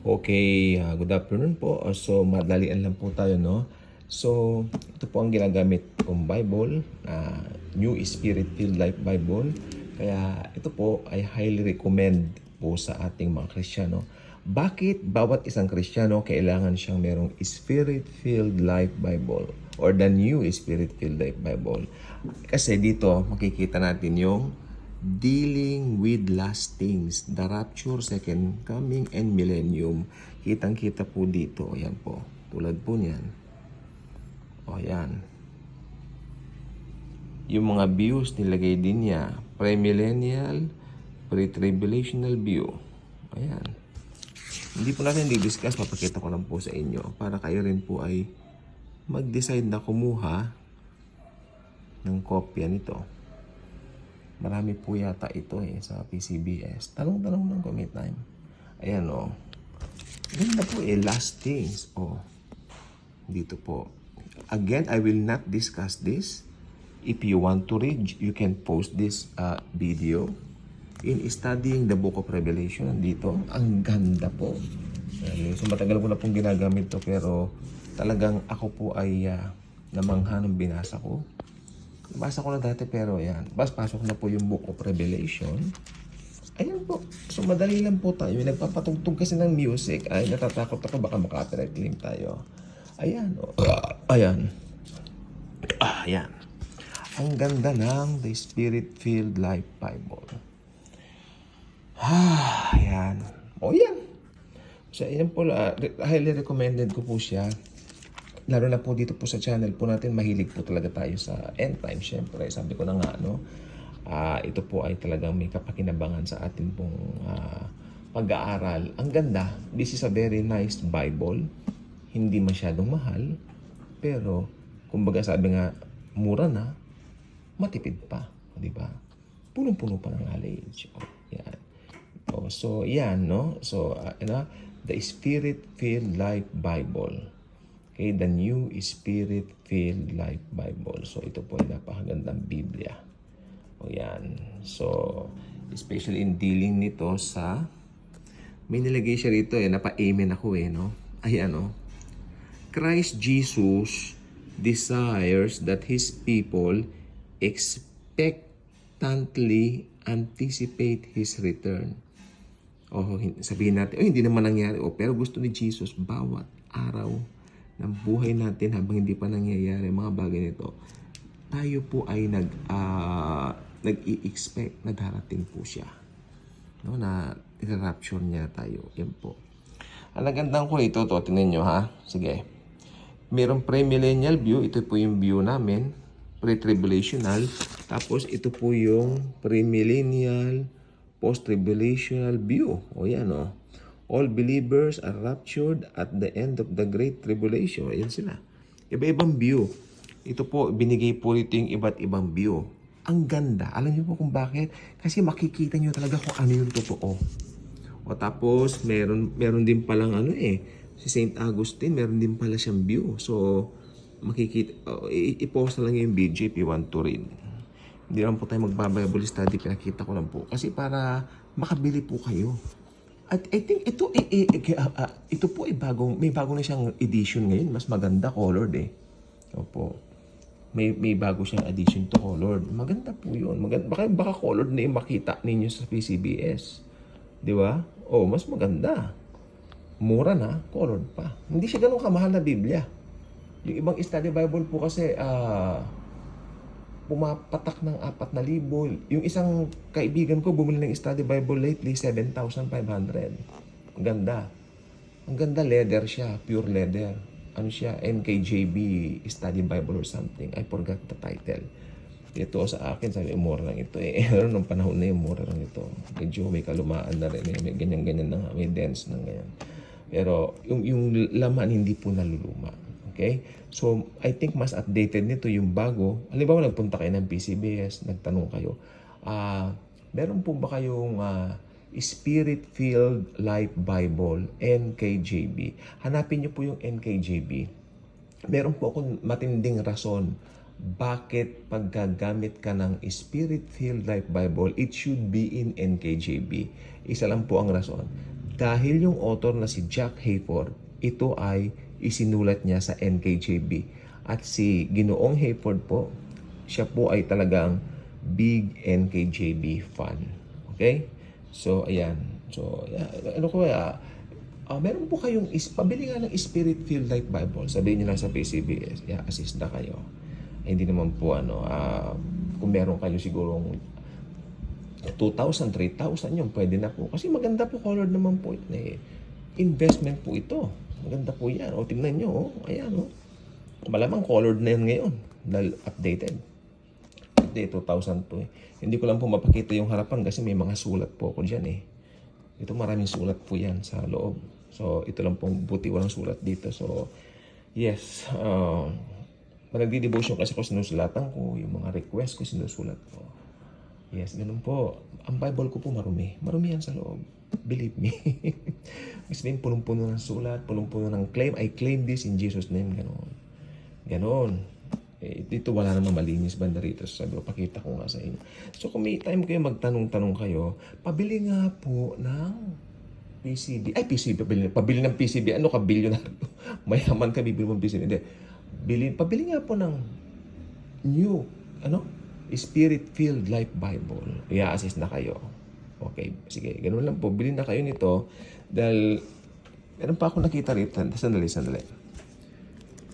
Okay, good afternoon po. So, madalian lang po tayo, no? So, ito po ang ginagamit kong Bible, New Spirit-Filled Life Bible. Kaya ito po ay highly recommend po sa ating mga Kristiyano. Bakit bawat isang Kristiyano kailangan siyang merong Spirit-Filled Life Bible or the New Spirit-Filled Life Bible? Kasi dito makikita natin yung dealing with last things, the rapture, second coming, and millennium. Kitang-kita po dito. Ayan po. Tulad po niyan. O, ayan. Yung mga views nilagay din niya. Pre-millennial, pre-tribulational view. Ayan. Hindi po natin di-discuss. Papakita ko lang po sa inyo para kayo rin po ay mag-decide na kumuha ng kopya nito. Marami po yata ito sa PCBS. Tanong-tanong lang kung may time. Ayan o. Ganda po last things. Dito po. Again, I will not discuss this. If you want to read, you can post this video. In studying the book of Revelation, dito, ang ganda po. So matagal ko na pong ginagamit to pero talagang ako po ay namangha ng binasa ko. Basa ko na dati pero yan. Pasok na po yung Book of Revelation. Ayan po. So madali lang po tayo. Nagpapatugtog kasi ng music. Ay, natatakot ako baka maka-copyright claim tayo. Ayan. Ayan. Ayan. Ang ganda ng The Spirit-Filled Life Bible. Ayan. Yan. So, ayan po. Highly recommended ko po siya. Lalo na po dito po sa channel po natin, mahilig po talaga tayo sa end time. Siyempre, sabi ko na nga, ito po ay talagang may kapakinabangan sa atin pong pag-aaral. Ang ganda. This is a very nice Bible. Hindi masyadong mahal. Pero, kumbaga sabi nga, mura na, matipid pa. Diba? Punong-puno pa ng knowledge. Yan. So, yan, no? So, the Spirit-Filled Life Bible. Okay, the New Spirit-Filled Life Bible. So, ito po ay napakagandang Biblia. Yan. So, especially in dealing nito sa, may nilagay siya rito napa-amen ako no? Ayan, Christ Jesus desires that His people expectantly anticipate His return. Sabihin natin, hindi naman nangyari. Pero gusto ni Jesus, bawat araw ng buhay natin habang hindi pa nangyayari mga bagay nito, tayo po ay nag-i-expect na darating po siya. Na i-rapture niya tayo. Yan po. Ang nagandang ko ito, tingnan nyo ha. Sige. Mayroong pre-millennial view. Ito po yung view namin. Pre-tribulational. Tapos ito po yung pre-millennial, post-tribulational view. Yan all believers are raptured at the end of the Great Tribulation. Ayan sila. Iba-ibang view. Ito po, binigay po rito yung iba't ibang view. Ang ganda. Alam niyo po kung bakit? Kasi makikita niyo talaga kung ano yung totoo. Tapos, meron din palang si St. Augustine, meron din pala siyang view. So, makikita, i-post na lang yung video if you want to read. Hindi lang po tayo magba-Bible study, pinakita ko lang po. Kasi para makabili po kayo. At I think ito po ay may bagong na siyang edition ngayon. Mas maganda colored Opo. May bago siyang edition to colored. Maganda po yun. Baka colored na yung makita ninyo sa PCBS. Di ba? Mas maganda. Mura na, colored pa. Hindi siya ganun kamahal na Biblia. Yung ibang study Bible po kasi, pumapatak ng 4,000. Yung isang kaibigan ko bumili ng study Bible lately, 7,500. Ang ganda. Ang ganda, leather siya, pure leather. Ano siya, NKJV Study Bible or something. I forgot the title. Ito sa akin, sabi, mura lang ito Pero nung panahon na yung mura lang ito. Medyo may kalumaan na rin. May ganyan-ganyan na, may dents na ganyan. Pero yung laman hindi po naluluma. Okay? So, I think mas updated nito yung bago. Halimbawa, nagpunta kayo ng PCBS, nagtanong kayo, meron po ba kayong Spirit-Filled Life Bible, NKJV? Hanapin niyo po yung NKJV. Meron po akong matinding rason bakit paggagamit ka ng Spirit-Filled Life Bible, it should be in NKJV. Isa lang po ang rason. Dahil yung author na si Jack Hayford, ito ay isinulat niya sa NKJV. At si Ginoong Hayford po, siya po ay talagang big NKJV fan. Okay? So, ayan. So, ano ko, meron po kayong, pabili nga ng Spirit-Filled Life Bible. Sabihin nyo lang sa PCBS, assist na kayo. Hindi naman po, kung meron kayo sigurong 2,000, 3,000 yun, pwede na po. Kasi maganda po, colored naman po ito. Investment po ito. Maganda po yan. O, tingnan nyo, ayan, malamang colored na yan ngayon. Dahil updated. Update 2000 po. Hindi ko lang po mapakita yung harapan kasi may mga sulat po ako dyan Ito maraming sulat po yan sa loob. So, ito lang pong buti walang sulat dito. So, yes. Nagdi-devotion kasi ko, sinusulatan ko. Yung mga request ko, sinusulat ko. Yes, ganun po. Ang Bible ko po marumi. Marumi yan sa loob. Believe me. Kasi punong-puno ng sulat, punong-puno ng claim. I claim this in Jesus' name. Ganon. Ganon. Dito wala namang malinis banda rito. So, sabi ko, pakita ko nga sa inyo. So, kung may time kayo, magtanong-tanong kayo, pabili nga po ng PCB. Ay, PCB. Pabili ng PCB. Ano ka, bilyonaryo? Mayaman ka, bibili mo ng PCB. Hindi. Pabili nga po ng new, Spirit-Filled Life Bible. I-assist na kayo. Okay, sige. Ganun lang po. Bilhin na kayo nito dahil meron pa ako nakita rito. Sandali.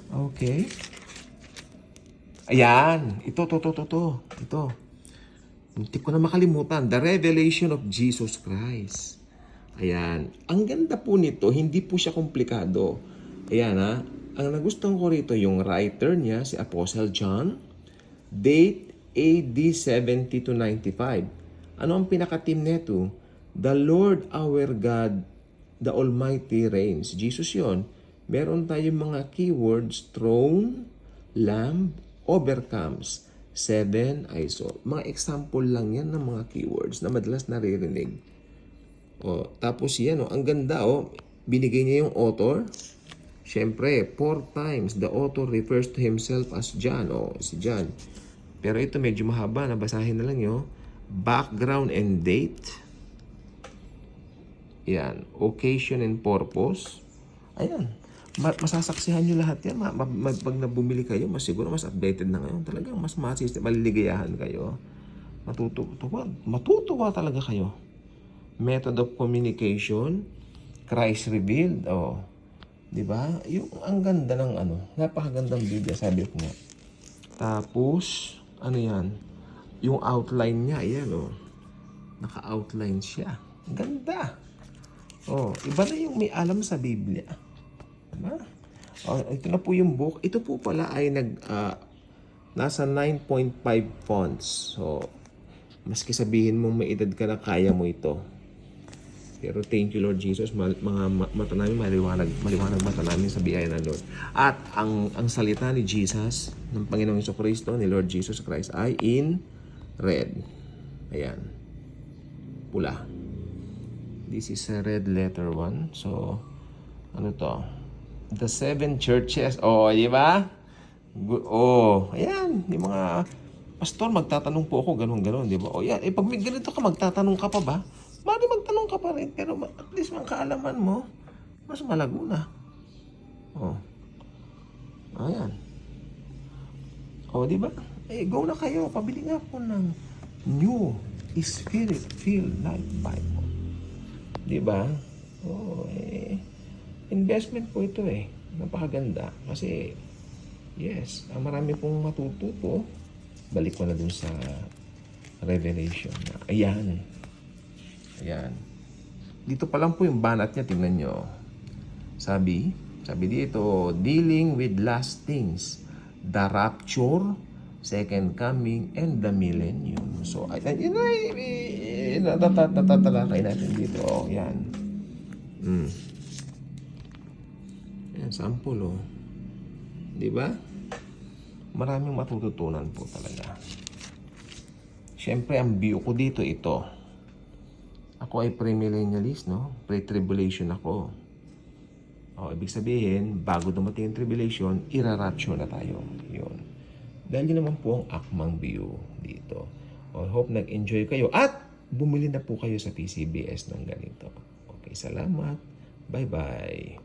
Okay. Ayan. Ito. Hindi ko na makalimutan. The Revelation of Jesus Christ. Ayan. Ang ganda po nito, hindi po siya komplikado. Ayan Ang nagustuhan ko rito, yung writer niya, si Apostle John. Date AD 70 to 95. Ano ang pinaka-team neto? The Lord our God, the Almighty reigns. Jesus yon. Meron tayong mga keywords, throne, lamb, overcomes, 7 ISO. Mga example lang yan ng mga keywords na madalas naririnig. Tapos yan, ang ganda, binigay niya yung author. Siyempre, 4 times the author refers to himself as John. Si John. Pero ito medyo mahaba, nabasahin na lang yun. Background and date. Yan. Occasion and purpose. Ayan. Masasaksihan nyo lahat yan. Pag nabumili kayo, siguro mas updated na ngayon. Talagang mas maliligayahan kayo. Matutuwa talaga kayo. Method of communication. Christ revealed. Diba? Yung ang ganda ng napakagandang Biblia, sabi ko nga. Tapos, yan? Yung outline niya, ayan naka-outline siya. Ganda. Iba na yung may alam sa Biblia. Diba? Ito na po yung book. Ito po pala ay nasa 9.5 fonts. So, maski sabihin mong may edad ka na, kaya mo ito. Pero thank you Lord Jesus, mga mata namin maliwanag mata namin sa biyaya ng Lord. At ang salita ni Jesus, ng Panginoong Jesucristo, ni Lord Jesus Christ ay in red. Ayan. Pula. This is a red letter 1. So, ano to? The 7 churches. Di ba? Ayan. Yung mga pastor, magtatanong po ako, ganun, di ba? Yan. Pag may ganito ka, magtatanong ka pa ba? Mali magtanong ka pa rin, pero at least ang kaalaman mo, mas malago na. Ayan. Di ba? Go na kayo. Pabili nga po ng New Spirit-Filled Life Bible. Di ba? Investment po ito Napakaganda. Kasi, yes, marami pong matututo. Balik ko na dun sa Revelation. Ayan. Dito pa lang po yung banat niya, tingnan nyo. Sabi dito, dealing with last things, the rapture, second coming, and the millennium. So, yun ay natatalakay natin dito. Yan. Yan, sample Di ba? Maraming matututunan po talaga. Siyempre, ang view ko dito ito. Ako ay premillennialist, Pre-tribulation ako. Ibig sabihin, bago dumating yung tribulation, ira-rapture na tayo. Yun. Dahil yun naman po ang akmang view dito. Hope nag-enjoy kayo at bumili na po kayo sa PCBS ng ganito. Okay, salamat. Bye-bye.